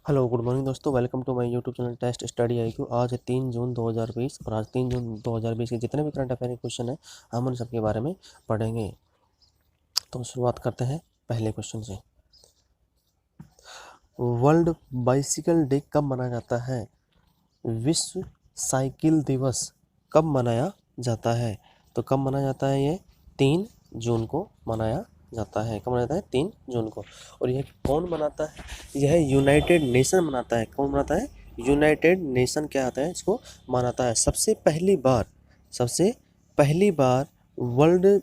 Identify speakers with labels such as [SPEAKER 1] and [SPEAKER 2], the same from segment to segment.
[SPEAKER 1] Hello good morning दोस्तों, welcome to my YouTube channel test study IQ। आज है 3 जून 2020 और आज 3 जून 2020 के जितने भी करंट अफेयर के क्वेश्चन हैं हम उन सबके बारे में पढ़ेंगे। तो शुरुआत करते हैं पहले क्वेश्चन से। वर्ल्ड बाइसिकल डे कब मनाया जाता है? विश्व साइकिल दिवस कब मनाया जाता है? तो कब मनाया जाता है? ये 3 जून को मनाया जाता है। कब मनाया जाता है? 3 जून को। और यह कौन मनाता है? यह यूनाइटेड नेशन मनाता है। कौन मनाता है? यूनाइटेड नेशन क्या आता है? इसको मनाता है। सबसे पहली बार वर्ल्ड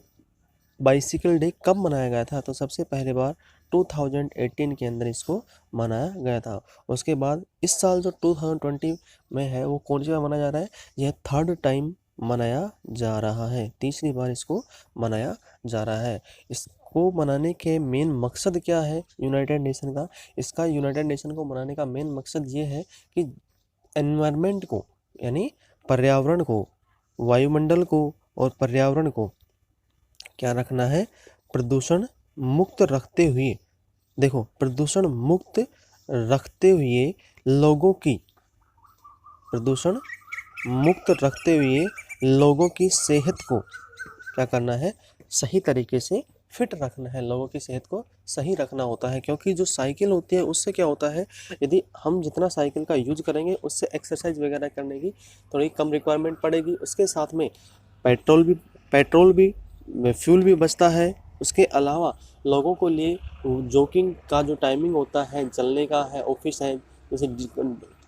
[SPEAKER 1] बाइसिकल डे कब मनाया गया था? तो सबसे पहली बार 2018 के अंदर इसको मनाया गया था। उसके बाद इस साल जो 2020 में है वो कौन सी बार मनाया जा रहा है? यह थर्ड टाइम मनाया जा रहा है। तीसरी बार इसको मनाया जा रहा है। इसको मनाने के मेन मकसद क्या है यूनाइटेड नेशन का? इसका यूनाइटेड नेशन को मनाने का मेन मकसद ये है कि एनवायरनमेंट को, यानी पर्यावरण को, वायुमंडल को और पर्यावरण को क्या रखना है? प्रदूषण मुक्त रखते हुए, देखो, प्रदूषण मुक्त रखते हुए लोगों की प्रदूषण मुक्त रखते हुए लोगों की सेहत को क्या करना है? सही तरीके से फिट रखना है। लोगों की सेहत को सही रखना होता है, क्योंकि जो साइकिल होती है उससे क्या होता है, यदि हम जितना साइकिल का यूज करेंगे उससे एक्सरसाइज वगैरह करने की थोड़ी कम रिक्वायरमेंट पड़ेगी। उसके साथ में पेट्रोल भी फ्यूल भी बचता है। उसके अलावा लोगों को लिए जॉगिंग का जो टाइमिंग होता है, चलने का है, ऑफिस है, जैसे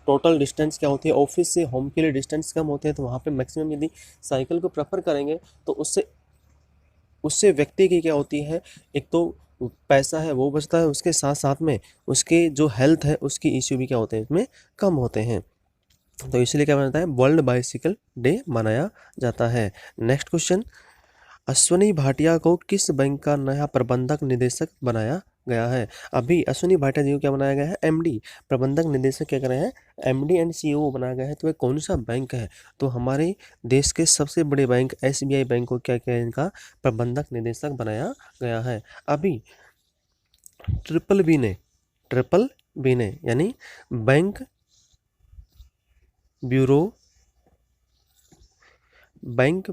[SPEAKER 1] टोटल डिस्टेंस क्या होती है, ऑफिस से होम के लिए डिस्टेंस कम होते हैं, तो वहाँ पे मैक्सिमम यदि साइकिल को प्रेफर करेंगे तो उससे उससे व्यक्ति की क्या होती है, एक तो पैसा है वो बचता है, उसके साथ साथ में उसके जो हेल्थ है उसकी इश्यू भी क्या होते हैं, इसमें कम होते हैं। तो इसलिए क्या बनाता है? वर्ल्ड बाइसिकल डे मनाया जाता है। नेक्स्ट क्वेश्चन, अश्वनी भाटिया को किस बैंक का नया प्रबंधक निदेशक बनाया गया है? अभी अश्वनी भाटिया जी को क्या बनाया गया है? MD प्रबंधक निदेशक क्या कर रहे हैं? MD एंड CEO बनाया गया है। तो ये कौन सा बैंक है? तो हमारे देश के सबसे बड़े बैंक SBI बैंक को क्या क्या इनका प्रबंधक निदेशक बनाया गया है। अभी ट्रिपल बी ने यानी bank bureau bank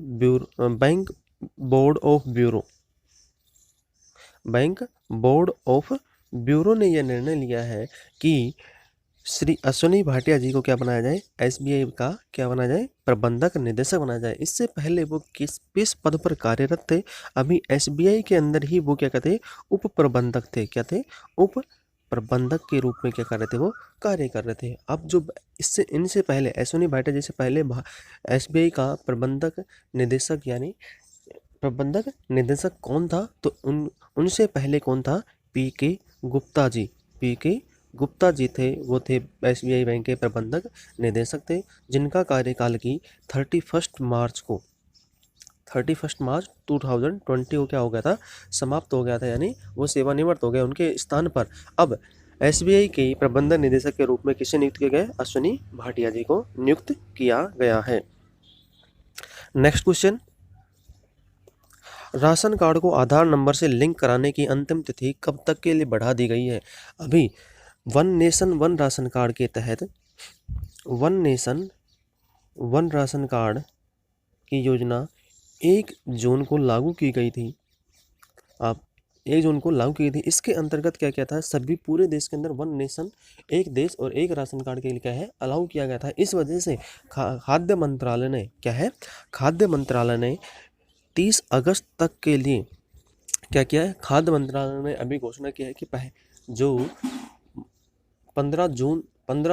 [SPEAKER 1] board of bureau bank board of bureau ने यह निर्णय लिया है कि श्री अश्वनी भाटिया जी को क्या बनाया जाए? SBI का क्या बनाया जाए? प्रबंधक निदेशक बनाया जाए। इससे पहले वो किस पद पर कार्यरत थे? अभी SBI के अंदर ही वो क्या कहते? उप प्रबंधक थे। क्या थे? उप प्रबंधक के रूप में क्या कर रहे थे? वो कार्य कर रहे थे। अब जो इनसे पहले अश्वनी भाटिया जी से पहले SBI का प्रबंधक निदेशक यानी प्रबंधक निदेशक कौन था? तो उनसे पहले कौन था? PK गुप्ता जी। PK गुप्ता जी थे, वो थे SBI बैंक के प्रबंधक निदेशक थे, जिनका कार्यकाल की 31 मार्च 2020 को क्या हो गया था? समाप्त हो गया था, यानी वो सेवानिवृत्त हो गए। उनके स्थान पर अब SBI के प्रबंधक निदेशक के रूप में किसे नियुक्त किया गया? अश्वनी भाटिया जी को नियुक्त किया गया है। नेक्स्ट क्वेश्चन, राशन कार्ड को आधार नंबर से लिंक कराने की अंतिम तिथि कब तक के लिए बढ़ा दी गई है? अभी one nation one ration card के तहत one nation one ration card की योजना 1 जून को लागू की गई थी। आप 1 जून को लागू की गई थी। इसके अंतर्गत क्या क्या था? सभी पूरे देश के अंदर वन नेशन, एक देश और एक राशन कार्ड के लिए क्या है? अलाउ किया गया था। इस वजह से खाद्य मंत्रालय ने क्या है? खाद्य मंत्रालय ने 30 अगस्त तक के लिए क्या किया है? खाद्य मंत्रालय ने अभी घोषणा की है कि जो 15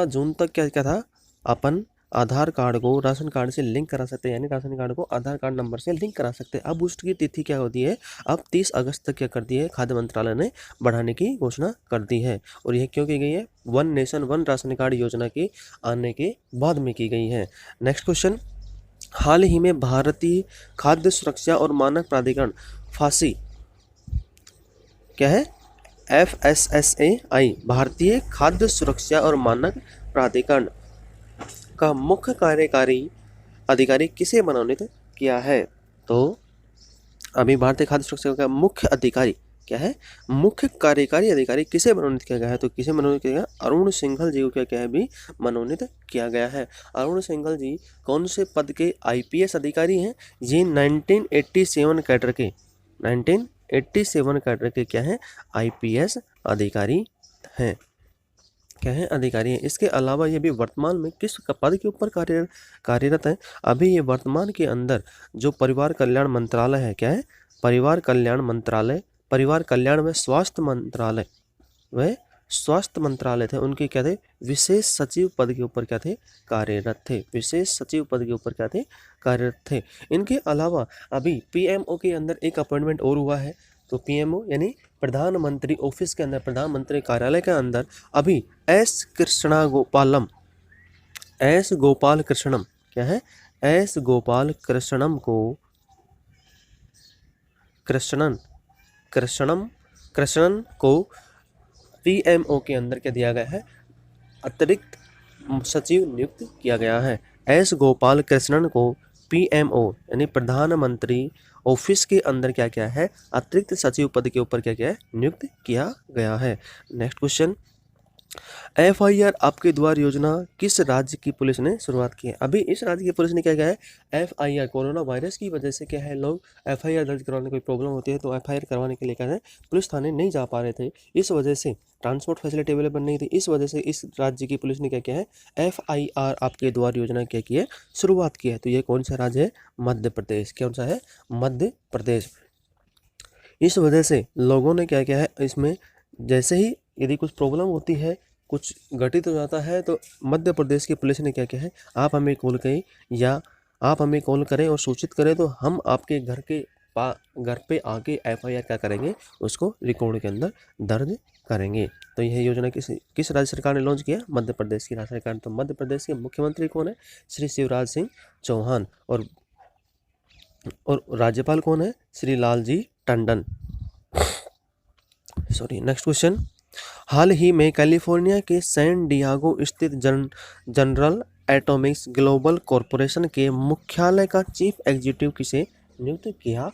[SPEAKER 1] जून तक क्या क्या था? अपन आधार कार्ड को राशन कार्ड से लिंक करा सकते हैं, यानी राशन कार्ड को आधार कार्ड नंबर से लिंक करा सकते हैं। अब उसकी तिथि क्या होती है? अब 30 अगस्त तक क्या कर दी है? खाद्य मंत्रालय ने बढ़ाने की घोषणा कर दी है। और यह क्यों की गई है? One nation one ration card योजना के आने के बाद में की गई है। नेक्स्ट क्वेश्चन, हाल ही में भारतीय खाद्य सुरक्षा और मानक प्राधिकरण फासी क्या है? FSSAI भारतीय खाद्य सुरक्षा और मानक प्राधिकरण का मुख्य कार्यकारी अधिकारी किसे मनोनीत किया है? तो अभी भारतीय खाद्य सुरक्षा का मुख्य अधिकारी क्या है, मुख्य कार्यकारी अधिकारी किसे मनोनीत किया गया है, तो किसे मनोनीत किया गया, अरुण सिंघल जी को क्या है भी मनोनीत किया गया है। अरुण सिंघल जी कौन से पद के आईपीएस अधिकारी हैं, ये 1987 कैडर के 1987 कैडर के क्या है, आईपीएस अधिकारी हैं, क्या है, अधिकारी हैं। इसके अलावा ये भी वर्तमान में किस पद के ऊपर कार्यरत है, अभी ये वर्तमान के अंदर जो परिवार कल्याण मंत्रालय है, क्या है, परिवार कल्याण मंत्रालय, परिवार कल्याण व स्वास्थ्य मंत्रालय, वह स्वास्थ्य मंत्रालय थे, उनके क्या थे, विशेष सचिव पद के ऊपर क्या थे, कार्यरत थे, विशेष सचिव पद के ऊपर क्या थे, कार्यरत थे। इनके अलावा अभी पीएमओ के अंदर एक अपॉइंटमेंट और हुआ है, तो पीएमओ यानी प्रधानमंत्री ऑफिस के अंदर, प्रधानमंत्री कार्यालय के अंदर अभी एस गोपाल कृष्णम, क्या है, एस गोपाल कृष्णम को कृष्णन को पीएमओ के अंदर क्या दिया गया है, अतिरिक्त सचिव नियुक्त किया गया है। एस गोपाल कृष्णन को पीएमओ यानी प्रधानमंत्री ऑफिस के अंदर क्या क्या है, अतिरिक्त सचिव पद के ऊपर क्या क्या है, नियुक्त किया गया है। नेक्स्ट क्वेश्चन, एफआईआर आपके द्वार योजना किस राज्य की पुलिस ने शुरुआत की है, अभी इस राज्य की पुलिस ने क्या किया है, एफआईआर, कोरोना वायरस की वजह से क्या है, लोग एफआईआर दर्ज करवाने कोई प्रॉब्लम होती है तो एफआईआर करवाने के लिए क्या है, पुलिस थाने नहीं जा पा रहे थे, इस वजह से ट्रांसपोर्ट फैसिलिटी अवेलेबल नहीं थी, इस वजह से इस राज्य की पुलिस ने क्या किया है, एफआईआर आपके द्वार योजना क्या की है, शुरुआत की है। तो ये कौन सा राज्य है, मध्य प्रदेश, कौन सा है, मध्य प्रदेश। इस वजह से लोगों ने क्या किया है, इसमें जैसे ही यदि कुछ प्रॉब्लम होती है, कुछ घटित हो जाता है, तो मध्य प्रदेश की पुलिस ने क्या किया है, आप हमें कॉल करें या आप हमें कॉल करें और सूचित करें, तो हम आपके घर पे आके एफआईआर क्या करेंगे, उसको रिकॉर्ड के अंदर दर्ज करेंगे। तो यह योजना किस राज्य सरकार ने लॉन्च किया, मध्य प्रदेश की राज्य सरकार। तो मध्य प्रदेश के मुख्यमंत्री कौन है, श्री शिवराज सिंह चौहान, और राज्यपाल कौन है, Shri Lalji Tandon. Sorry, next question, हाल ही में कैलिफोर्निया के सैन डियागो स्थित जनरल एटॉमिक्स ग्लोबल कॉरपोरेशन के मुख्यालय का चीफ एग्जीक्यूटिव किसे नियुक्त किया,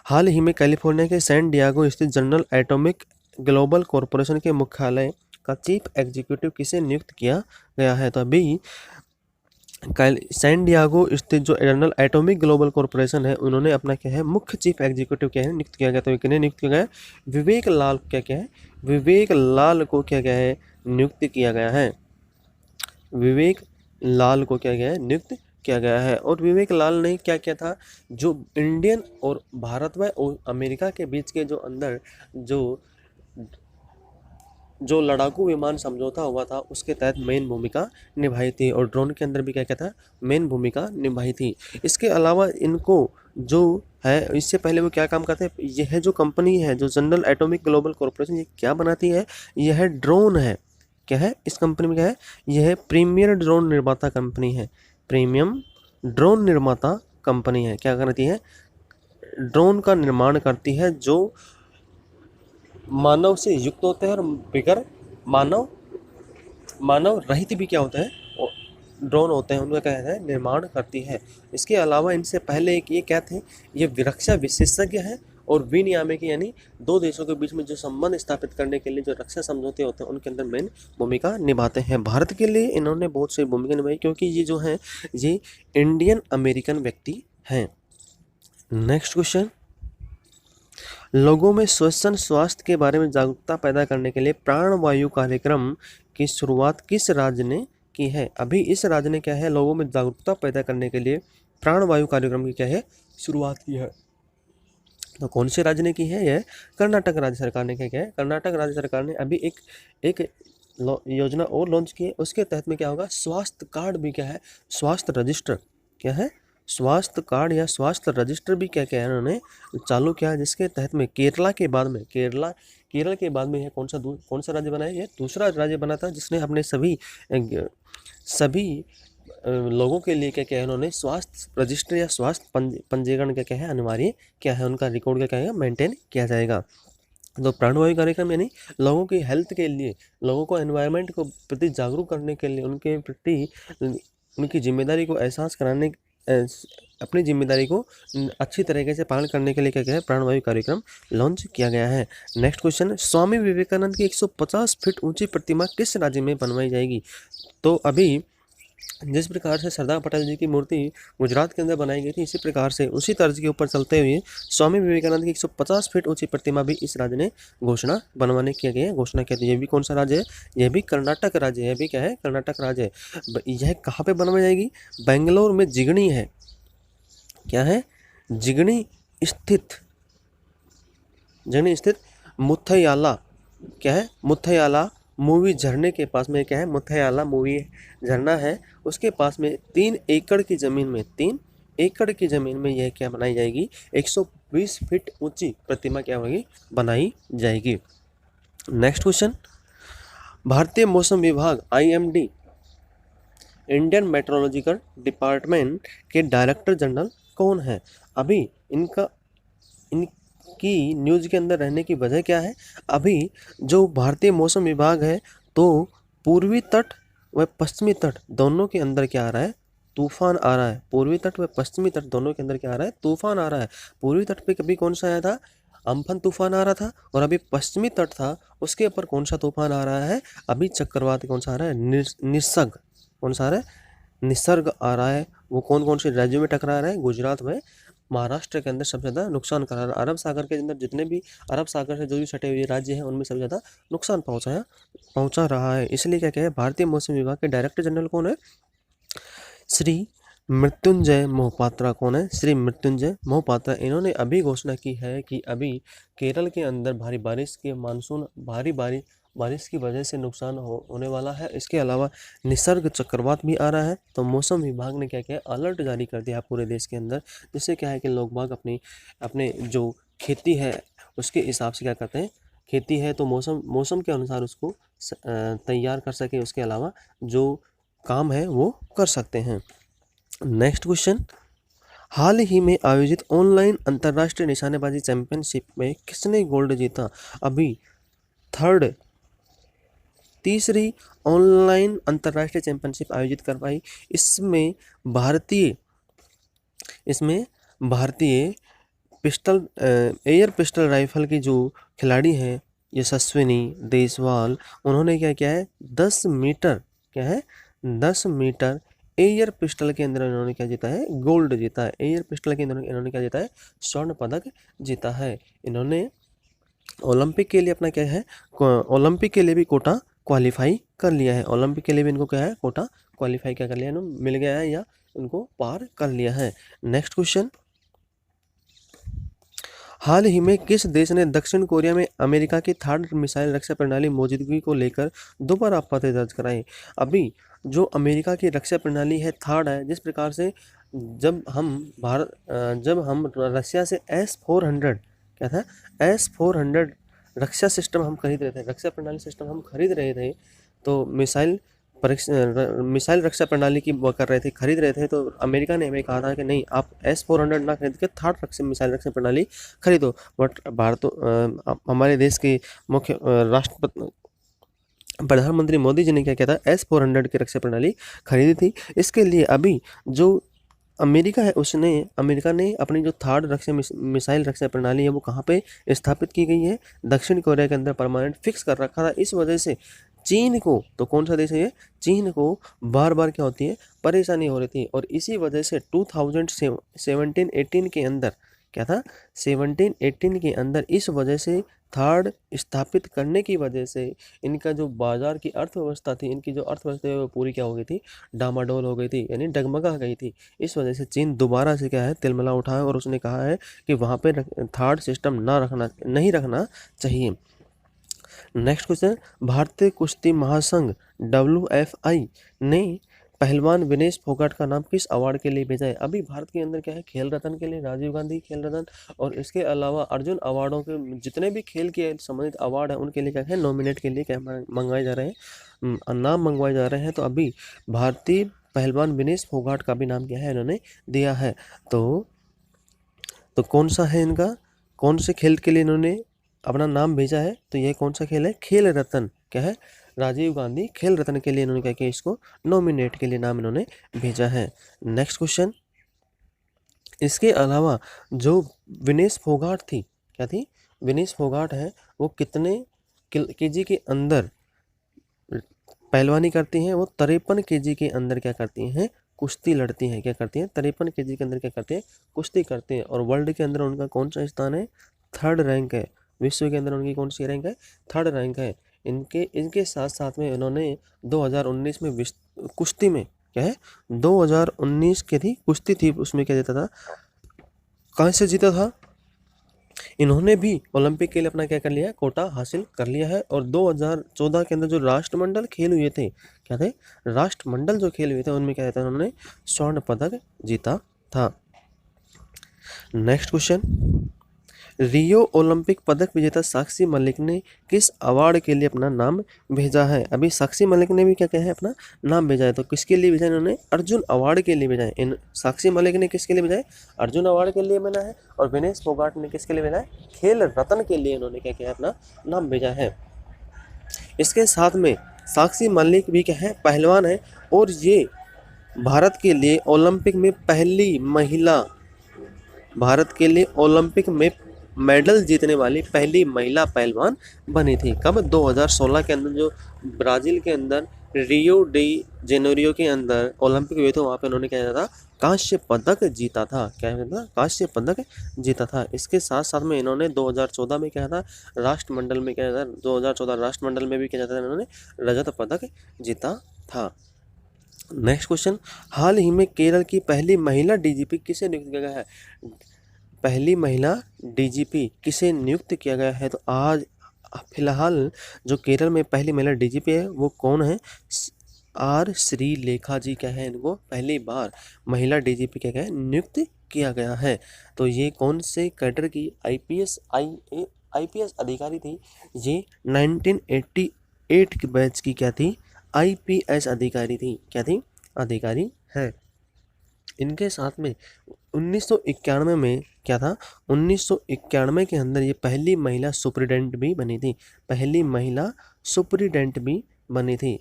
[SPEAKER 1] हाल ही में कैलिफोर्निया के सैन डियागो स्थित जनरल एटॉमिक ग्लोबल कॉरपोरेशन के मुख्यालय का चीफ एग्जीक्यूटिव किसे नियुक्त किया गया है, तो अभी सैन डियागो स्थित जो जनरल एटॉमिक ग्लोबल कॉरपोरेशन है, उन्होंने अपना क्या है, मुख्य चीफ एग्जीक्यूटिव क्या है, नियुक्त किया गया। तो किन्हें नियुक्त किया गया, विवेक लाल क्या है, विवेक लाल को क्या है, नियुक्त किया गया है, विवेक लाल को क्या गया है, नियुक्त किया गया है। और विवेक लाल ने क्या किया था, जो इंडियन और भारत व अमेरिका के बीच के जो अंदर जो लड़ाकू विमान समझौता हुआ था, उसके तहत मेन भूमिका निभाई थी, और ड्रोन के अंदर भी क्या था, मेन भूमिका निभाई थी। इसके अलावा इनको जो है, इससे पहले वो क्या काम करते हैं, यह जो कंपनी है, जो जनरल एटॉमिक ग्लोबल कॉरपोरेशन, ये क्या बनाती है, यह ड्रोन है, क्या है, इस कंपनी में क्या है, यह प्रीमियर ड्रोन निर्माता कंपनी है, प्रीमियम ड्रोन निर्माता कंपनी है। क्या करती है, ड्रोन का निर्माण करती है जो मानव से युक्त होते हैं और बिगर मानव रहित भी क्या होते हैं, ड्रोन होते हैं, उनका क्या है, निर्माण करती है। इसके अलावा इनसे पहले एक ये क्या थे, ये रक्षा विशेषज्ञ है और विनियामक, यानी दो देशों के बीच में जो संबंध स्थापित करने के लिए जो रक्षा समझौते होते हैं, उनके अंदर मेन भूमिका निभाते हैं। भारत के लिए इन्होंने बहुत सी भूमिका निभाई, क्योंकि ये जो है, ये इंडियन अमेरिकन व्यक्ति हैं। नेक्स्ट क्वेश्चन, लोगों में श्वसन स्वास्थ्य के बारे में जागरूकता पैदा करने के लिए प्राणवायु कार्यक्रम की शुरुआत किस राज्य ने की है, अभी इस राज्य ने क्या है, लोगों में जागरूकता पैदा करने के लिए प्राणवायु कार्यक्रम की क्या है, शुरुआत की है। तो कौन से राज्य ने की है, यह कर्नाटक राज्य सरकार ने क्या है, कर्नाटक राज्य सरकार ने अभी एक योजना और लॉन्च की है। उसके तहत में क्या होगा, स्वास्थ्य कार्ड भी क्या है, स्वास्थ्य रजिस्टर क्या है, स्वास्थ्य कार्ड या स्वास्थ्य रजिस्टर भी क्या क्या है, उन्होंने चालू किया, जिसके तहत में केरल के बाद में यह कौन सा राज्य बना है, यह दूसरा राज्य बना था, जिसने अपने सभी लोगों के लिए क्या क्या है, उन्होंने स्वास्थ्य रजिस्टर या स्वास्थ्य पंजीकरण क्या क्या है, अनिवार्य क्या है, उनका रिकॉर्ड क्या है, मेंटेन किया जाएगा। तो प्राणवायु कार्यक्रम यानी लोगों की हेल्थ के लिए, लोगों को एनवायरनमेंट को प्रति जागरूक करने के लिए, उनके प्रति उनकी जिम्मेदारी को अपनी जिम्मेदारी को अच्छी तरीके से पालन करने के लिए क्या है, प्राणवायु कार्यक्रम लॉन्च किया गया है। नेक्स्ट क्वेश्चन, स्वामी विवेकानंद की 150 फीट ऊंची प्रतिमा किस राज्य में बनवाई जाएगी? तो अभी जिस प्रकार से सरदार पटेल जी की मूर्ति गुजरात के अंदर बनाई गई थी, इसी प्रकार से उसी तर्ज के ऊपर चलते हुए स्वामी विवेकानंद की 150 फीट ऊंची प्रतिमा भी इस राज्य ने घोषणा बनवाने किया गया है, घोषणा की। ये भी कौन सा राज्य है? यह भी कर्नाटक राज्य है। यह भी क्या है? कर्नाटक राज्य है। यह कहाँ पे बनवाई जाएगी? बेंगलोर में जिगनी है। क्या है? जिगनी स्थित मुथैयाला, क्या है? मुथैयाला मूवी झरने के पास में क्या है? मुथैयाला मूवी झरना है, उसके पास में 3 एकड़ की ज़मीन में, 3 एकड़ की ज़मीन में यह क्या बनाई जाएगी? 120 फीट ऊंची प्रतिमा क्या होगी? बनाई जाएगी। नेक्स्ट क्वेश्चन, भारतीय मौसम विभाग IMD, इंडियन मेट्रोलॉजिकल डिपार्टमेंट के डायरेक्टर जनरल कौन है? अभी इनकी न्यूज़ के अंदर रहने की वजह क्या है? अभी जो भारतीय मौसम विभाग है, तो पूर्वी तट व पश्चिमी तट दोनों के अंदर क्या आ रहा है? तूफान आ रहा है। पूर्वी तट व पश्चिमी तट दोनों के अंदर क्या आ रहा है? तूफान आ रहा है। पूर्वी तट पे कभी कौन सा आया था? अम्फन तूफान आ रहा था, और अभी पश्चिमी तट था, उसके ऊपर कौन सा तूफान आ रहा है? अभी चक्रवात कौन सा आ रहा है? निसर्ग। कौन सा आ रहा है? निसर्ग आ रहा है। वो कौन कौन से राज्यों में टकरा रहा है? गुजरात में, महाराष्ट्र के अंदर सबसे ज़्यादा नुकसान करा रहा है। अरब सागर के अंदर जितने भी अरब सागर से जो भी सटे हुए राज्य हैं, उनमें सबसे ज़्यादा नुकसान पहुंचा रहा है। इसलिए क्या कहे, भारतीय मौसम विभाग के डायरेक्टर जनरल कौन है? श्री मृत्युंजय मोहपात्रा। कौन है? श्री मृत्युंजय मोहपात्रा। इन्होंने अभी घोषणा की है कि अभी केरल के अंदर भारी बारिश की वजह से नुकसान होने वाला है। इसके अलावा निसर्ग चक्रवात भी आ रहा है। तो मौसम विभाग ने क्या किया? अलर्ट जारी कर दिया पूरे देश के अंदर, जिससे क्या है कि लोग बाग अपने जो खेती है उसके हिसाब से क्या करते हैं? खेती है तो मौसम के अनुसार उसको तैयार कर सके, उसके अलावा जो काम है वो कर सकते हैं। नेक्स्ट क्वेश्चन, हाल ही में आयोजित ऑनलाइन अंतर्राष्ट्रीय निशानेबाजी चैंपियनशिप में किसने गोल्ड जीता? अभी तीसरी ऑनलाइन अंतर्राष्ट्रीय चैंपियनशिप आयोजित करवाई। इसमें भारतीय पिस्टल एयर पिस्टल राइफल की जो खिलाड़ी हैं यशस्विनी देसवाल, उन्होंने क्या किया है? 10 मीटर, क्या है? 10 मीटर एयर पिस्टल के अंदर इन्होंने क्या जीता है? गोल्ड जीता है। एयर पिस्टल के अंदर इन्होंने क्या जीता है? स्वर्ण पदक जीता है। इन्होंने ओलंपिक के लिए अपना क्या है? ओलंपिक के लिए भी कोटा क्वालिफाई कर लिया है। ओलंपिक के लिए भी इनको क्या है? कोटा क्वालिफाई क्या कर लिया है? मिल गया है या उनको पार कर लिया है। नेक्स्ट क्वेश्चन, हाल ही में किस देश ने दक्षिण कोरिया में अमेरिका की थार्ड मिसाइल रक्षा प्रणाली मौजूदगी को लेकर दोबारा आपत्ति दर्ज कराई? अभी जो अमेरिका की रक्षा प्रणाली है थार्ड है, जिस प्रकार से जब हम रशिया से S-400 क्या था? S-400 रक्षा सिस्टम हम खरीद रहे थे, रक्षा प्रणाली सिस्टम हम खरीद रहे थे, तो मिसाइल रक्षा प्रणाली की वो कर रहे थे, खरीद रहे थे, तो अमेरिका ने हमें कहा था कि नहीं, आप S-400 ना खरीद के थर्ड मिसाइल रक्षा प्रणाली खरीदो। बट हमारे देश के मुख्य प्रधानमंत्री मोदी जी ने क्या किया था? S-400 की रक्षा प्रणाली खरीदी थी। इसके लिए अभी जो अमेरिका है, अमेरिका ने अपनी जो थर्ड मिसाइल रक्षा प्रणाली है वो कहाँ पे स्थापित की गई है? दक्षिण कोरिया के अंदर परमानेंट फिक्स कर रखा था। इस वजह से चीन को, तो कौन सा देश है ये? चीन को बार बार क्या होती है? परेशानी हो रही थी, और इसी वजह से 2017-18 के अंदर क्या था? 17-18 के अंदर इस वजह से थर्ड स्थापित करने की वजह से इनका जो बाजार की अर्थव्यवस्था थी, इनकी जो अर्थव्यवस्था है वो पूरी क्या हो गई थी? डामाडोल हो गई थी, यानी डगमगा गई थी। इस वजह से चीन दोबारा से क्या है? तिलमिला उठा है, और उसने कहा है कि वहाँ पे थर्ड सिस्टम नहीं रखना चाहिए। नेक्स्ट क्वेश्चन, भारतीय कुश्ती महासंघ WFI ने पहलवान विनेश फोगाट का नाम किस अवार्ड के लिए भेजा है? अभी भारत के अंदर क्या है? खेल रत्न के लिए राजीव गांधी खेल रत्न, और इसके अलावा अर्जुन अवार्डों के जितने भी खेल के संबंधित अवार्ड हैं उनके लिए क्या है? नॉमिनेट के लिए क्या मंगवाए जा रहे हैं? नाम मंगवाए जा रहे हैं। तो अभी भारतीय पहलवान विनेश फोगाट का भी नाम क्या है? इन्होंने दिया है। तो कौन सा है इनका? कौन से खेल के लिए इन्होंने अपना नाम भेजा है? तो ये कौन सा खेल है? खेल रत्न। क्या है? राजीव गांधी खेल रत्न के लिए इन्होंने क्या किया? इसको नॉमिनेट के लिए नाम इन्होंने भेजा है। नेक्स्ट क्वेश्चन, इसके अलावा जो विनेश फोगाट थी, क्या थी, विनेश फोगाट है, वो कितने केजी के अंदर पहलवानी करती हैं? वो 53 केजी के अंदर क्या करती हैं, कुश्ती लड़ती हैं। क्या करती हैं? 53 केजी के अंदर क्या करती हैं, कुश्ती करती हैं। और वर्ल्ड के अंदर उनका कौन सा स्थान है, थर्ड रैंक है। विश्व के अंदर उनकी कौन सी रैंक है, थर्ड रैंक है। इनके साथ साथ में इन्होंने 2019 में कुश्ती में क्या है, 2019 की थी कुश्ती थी, उसमें क्या जीता था, कहाँ से जीता था, इन्होंने भी ओलंपिक के लिए अपना क्या कर लिया है, कोटा हासिल कर लिया है। और 2014 के अंदर जो राष्ट्रमंडल खेल हुए थे, क्या थे, राष्ट्रमंडल जो खेल हुए थे, उनमें क्या था, उन्होंने स्वर्ण पदक जीता था। नेक्स्ट क्वेश्चन, रियो ओलंपिक पदक विजेता साक्षी मलिक ने किस अवार्ड के लिए अपना नाम भेजा है? अभी साक्षी मलिक ने भी क्या किया है, अपना नाम भेजा है। तो किसके लिए भेजा है इन्होंने, अर्जुन अवार्ड के लिए भेजा है। इन साक्षी मलिक ने किसके लिए भेजा है, अर्जुन अवार्ड के लिए भेजा है। और विनेश फोगाट ने किसके लिए भेजा है, खेल रत्न के लिए इन्होंने क्या किया है, अपना नाम भेजा है। इसके साथ में साक्षी मलिक भी क्या है, पहलवान है, और ये भारत के लिए ओलंपिक में पहली महिला, भारत के लिए ओलंपिक में मेडल जीतने वाली पहली महिला पहलवान बनी थी। कब, 2016 के अंदर, जो ब्राज़ील के अंदर रियो डी जेनेरियो के अंदर ओलंपिक हुए थे, वहाँ पे उन्होंने क्या किया था, कांस्य पदक जीता था। क्या किया था, कांस्य पदक जीता था। इसके साथ साथ में इन्होंने 2014 में क्या था, राष्ट्रमंडल में क्या था, 2014 राष्ट्रमंडल में भी क्या था, इन्होंने रजत पदक जीता था। नेक्स्ट क्वेश्चन, हाल ही में केरल की पहली महिला डीजीपी किसे नियुक्त किया गया है? पहली महिला डीजीपी किसे नियुक्त किया गया है? तो आज फिलहाल जो केरल में पहली महिला डीजीपी है वो कौन है, आर श्रीलेखा जी क्या है, इनको पहली बार महिला डीजीपी क्या है, नियुक्त किया गया है। तो ये कौन से कैडर की आईपीएस अधिकारी थी? ये 1988 के बैच की क्या थी, आईपीएस अधिकारी थी। क्या थी, अधिकारी है। इनके साथ में 1991 में क्या था, 1991 के अंदर ये पहली महिला सुप्रीडेंट भी बनी थी। पहली महिला सुप्रीडेंट भी बनी थी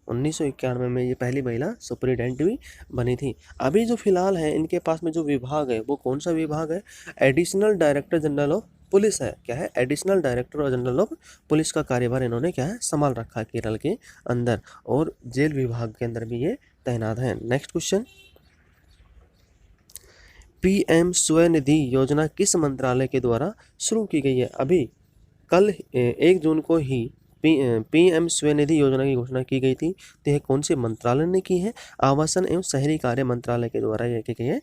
[SPEAKER 1] 1991 में, ये पहली महिला सुप्रीडेंट भी बनी थी। अभी जो फिलहाल है इनके पास में जो विभाग है वो कौन सा विभाग है, additional director general of police है। क्या है, additional director general of police का कार्यभार इन्होंने क्या है, संभाल रखा है केरल के अंदर। और जेल विभाग के अंदर भी ये तैनात है। नेक्स्ट क्वेश्चन, पीएम स्वनिधि योजना किस मंत्रालय के द्वारा शुरू की गई है? अभी कल 1 जून को ही पीएम स्वनिधि योजना की घोषणा की गई थी। तो यह कौन से मंत्रालय ने की है, आवासन एवं शहरी कार्य मंत्रालय के द्वारा यह की गई है,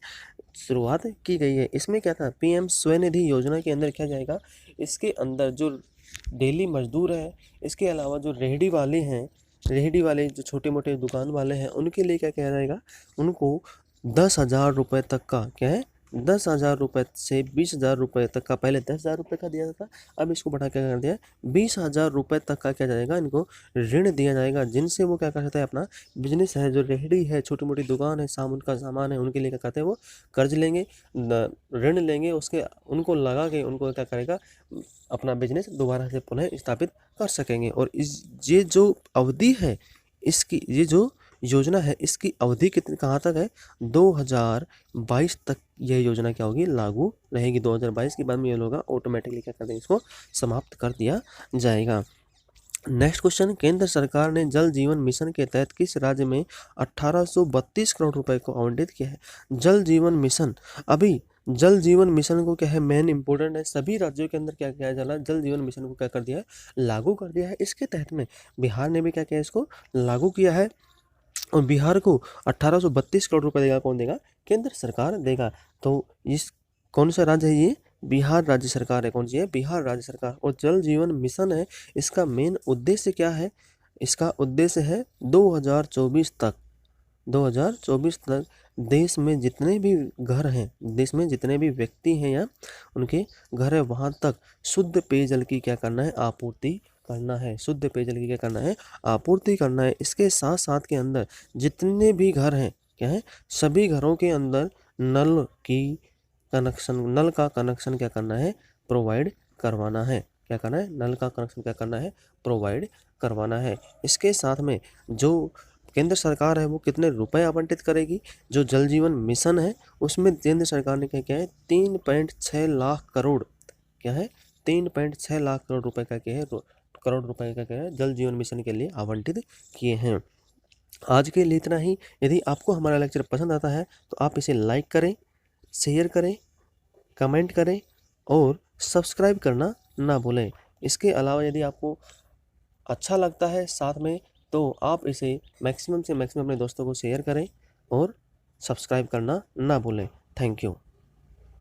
[SPEAKER 1] शुरुआत की गई है। इसमें क्या था, पीएम स्वनिधि योजना के अंदर क्या जाएगा, इसके अंदर जो डेली मजदूर है, इसके अलावा जो रेहड़ी वाले हैं, रेहड़ी वाले जो छोटे मोटे दुकान वाले हैं, उनके लिए क्या किया जाएगा, उनको 10,000 रुपये तक का क्या है, 10,000 रुपये से 20,000 रुपये तक का, पहले 10,000 रुपये का दिया जाता, अब इसको बढ़ा क्या कर दिया, 20,000 रुपये तक का क्या जाएगा, इनको ऋण दिया जाएगा, जिनसे वो क्या कर सकते हैं, अपना बिजनेस है, जो रेहड़ी है, छोटी मोटी दुकान है, उनका सामान है, उनके लिए क्या कहते हैं, वो कर्ज लेंगे, ऋण लेंगे, उसके उनको लगा के उनको क्या करेगा, अपना बिजनेस दोबारा से पुनः स्थापित कर सकेंगे। और ये जो अवधि है इसकी, ये जो योजना है इसकी अवधि कितनी, कहाँ तक है, 2022 तक यह योजना क्या होगी, लागू रहेगी। 2022 के बाद में ये लोग ऑटोमेटिकली क्या कर देंगे, इसको समाप्त कर दिया जाएगा। नेक्स्ट क्वेश्चन, केंद्र सरकार ने जल जीवन मिशन के तहत किस राज्य में 1832 करोड़ रुपए को आवंटित किया है? जल जीवन मिशन, अभी जल जीवन मिशन को क्या है, मेन इंपॉर्टेंट है, सभी राज्यों के अंदर क्या किया जा रहा है, जल जीवन मिशन को क्या कर दिया है, लागू कर दिया है। इसके तहत में बिहार ने भी क्या किया, इसको लागू किया है। और बिहार को 1832 करोड़ रुपए देगा, कौन देगा, केंद्र सरकार देगा। तो इस कौन सा राज्य है ये, बिहार राज्य सरकार है। कौन सी है, बिहार राज्य सरकार। और जल जीवन मिशन है, इसका मेन उद्देश्य क्या है, इसका उद्देश्य है 2024 तक, 2024 तक देश में जितने भी घर हैं, देश में जितने भी व्यक्ति हैं या उनके घर है, वहाँ तक शुद्ध पेयजल की क्या करना है, आपूर्ति करना है। शुद्ध पेयजल की क्या करना है, आपूर्ति करना है। इसके साथ साथ के अंदर जितने भी घर हैं, क्या है, सभी घरों के अंदर नल का कनेक्शन क्या करना है, प्रोवाइड करवाना है। क्या करना है, नल का कनेक्शन क्या करना है, प्रोवाइड करवाना है। इसके साथ में जो केंद्र सरकार है वो कितने रुपए आवंटित करेगी। जो जल जीवन मिशन है उसमें केंद्र सरकार ने क्या है 3.6 लाख करोड़, क्या है 3.6 लाख करोड़ रुपए का क्या है करोड़ रुपए का क्या है जल जीवन मिशन के लिए आवंटित किए हैं। आज के लिए इतना ही। यदि आपको हमारा लेक्चर पसंद आता है तो आप इसे लाइक करें, शेयर करें, कमेंट करें और सब्सक्राइब करना ना भूलें। इसके अलावा यदि आपको अच्छा लगता है साथ में तो आप इसे मैक्सिमम से मैक्सिमम अपने दोस्तों को शेयर करें और सब्सक्राइब करना ना भूलें। Thank you.